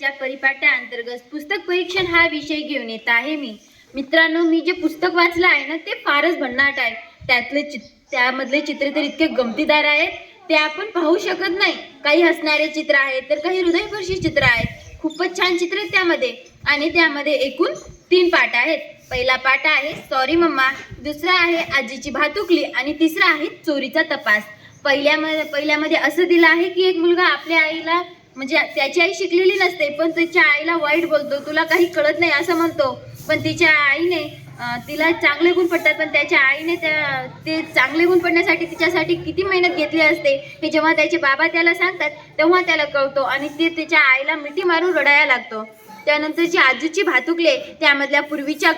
च्या परिपाठा अंतर्गत पुस्तक परीक्षण हा विषय घेऊन येत आहे मी। मित्रांनो, मी जे पुस्तक वाचलं आहे ना ते फारच भन्नाट आहे। त्यामधले चित्र तर इतके गमतीदार आहेत ते आपण पाहू शकत नाही। काही हसणारे चित्र आहेत तर काही हृदयस्पर्शी चित्र आहेत। खूपच छान चित्र आहेत त्यामध्ये आणि त्यामध्ये एकूण 3 पाठ आहेत। पहिला पाठ आहे सॉरी मम्मा, दुसरा आहे आजीची भातुकली आणि तिसरा आहे चोरीचा तपास। पहिल्यामध्ये असं दिलं आहे की एक मुलगा आपल्या आईला म्हणजे त्याची आई शिकलेली नसते पण त्याच्या आईला वाईट बोलतो, तुला काही कळत नाही असं म्हणतो। पण तिच्या आईने तिला चांगले गुण पडतात पण त्याच्या आईने ते चांगले गुण पडण्यासाठी तिच्यासाठी किती मेहनत घेतली असते हे जेव्हा त्याचे बाबा त्याला सांगतात तेव्हा त्याला कळतो आणि ते त्याच्या आईला मिठी मारून रडायला लागतो। त्यानंतरची आजीची भातुकले त्यामधल्या पूर्वीच्या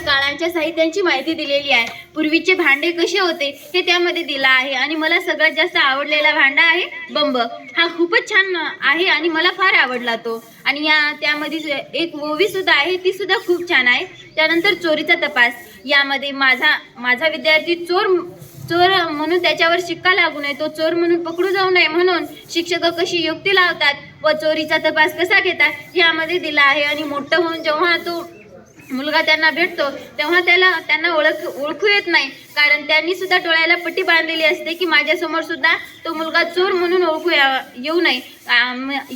काळांच्या साहित्यांची माहिती दिलेली आहे। पूर्वीचे भांडे कसे होते हे त्यामध्ये दिलं आहे आणि मला सगळ्यात जास्त आवडलेला भांडा आहे बंब। हा खूपच छान आहे आणि मला फार आवडला तो। आणि त्यामध्ये एक ओवी सुद्धा आहे, ती सुद्धा खूप छान आहे। त्यानंतर चोरीचा तपास, यामध्ये माझा विद्यार्थी चोर म्हणून त्याच्यावर शिक्का लागू नये, तो चोर म्हणून पकडू जाऊ नये म्हणून शिक्षक कशी युक्ती लावतात व चोरीचा तपास कसा घेतात यामध्ये दिला आहे। आणि मोठं होऊन जेव्हा तो मुलगा त्यांना भेटतो तेव्हा त्यांना ओळखू येत नाही, कारण त्यांनी सुद्धा डोळ्याला पट्टी बांधलेली असते की माझ्यासमोर सुद्धा तो मुलगा चोर म्हणून ओळखू येऊ नये।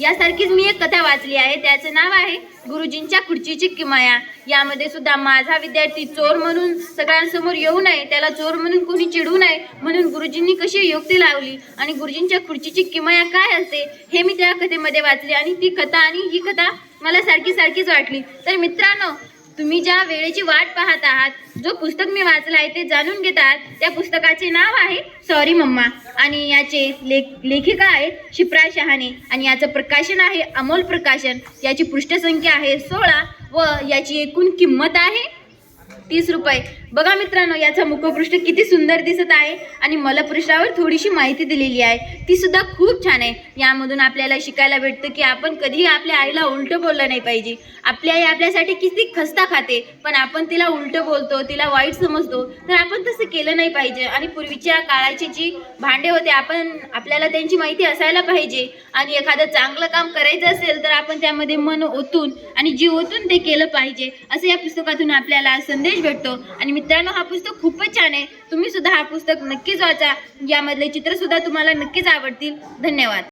यासारखीच मी एक कथा वाचली आहे, त्याचं नाव आहे गुरुजींच्या खुर्चीची किमया। यामध्ये सुद्धा माझा विद्यार्थी चोर म्हणून सगळ्यांसमोर येऊ नये, त्याला चोर म्हणून कोणी चिडू नये म्हणून गुरुजींनी कशी युक्ती लावली आणि गुरुजींच्या खुर्चीची किमया काय असते हे मी त्या कथेमध्ये वाचले आणि ती कथा आणि ही कथा मला सारखीच वाटली। तर मित्रांनो, तुम्ही ज्या वेळेची वाट पाहत आहात, जो पुस्तक मी वाचलं आहे ते जाणून घेतात, त्या पुस्तकाचे नाव आहे सॉरी मम्मा आणि याचे लेखिका आहेत शिप्रा शहाणे आणि याचं प्रकाशन आहे अमोल प्रकाशन। याची पृष्ठसंख्या आहे 16 व याची एकूण किंमत आहे 30 रुपये। बघा मित्रांनो, याचा मुखपृष्ठ किती सुंदर दिसत आहे आणि मलपृष्ठावर थोडीशी माहिती दिलेली आहे, ती सुद्धा खूप छान आहे। यामधून आपल्याला शिकायला भेटतं की आपण कधीही आपल्या आईला उलटं बोललं नाही पाहिजे। आपली आई आपल्यासाठी किती खस्ता खाते पण आपण तिला उलटं बोलतो, तिला वाईट समजतो, तर आपण तसं केलं नाही पाहिजे। आणि पूर्वीच्या काळाची जी भांडे होते आपल्याला त्यांची माहिती असायला पाहिजे आणि एखादं चांगलं काम करायचं असेल तर आपण त्यामध्ये मन ओतून आणि जीव ओतून ते केलं पाहिजे, असं या पुस्तकातून आपल्याला संदेश भेटतो। आणि मित्रांनो, हा पुस्तक खूपच छान आहे, तुम्ही सुद्धा हा पुस्तक नक्कीच वाचा। यामधले चित्र सुद्धा तुम्हाला नक्कीच आवडतील। धन्यवाद।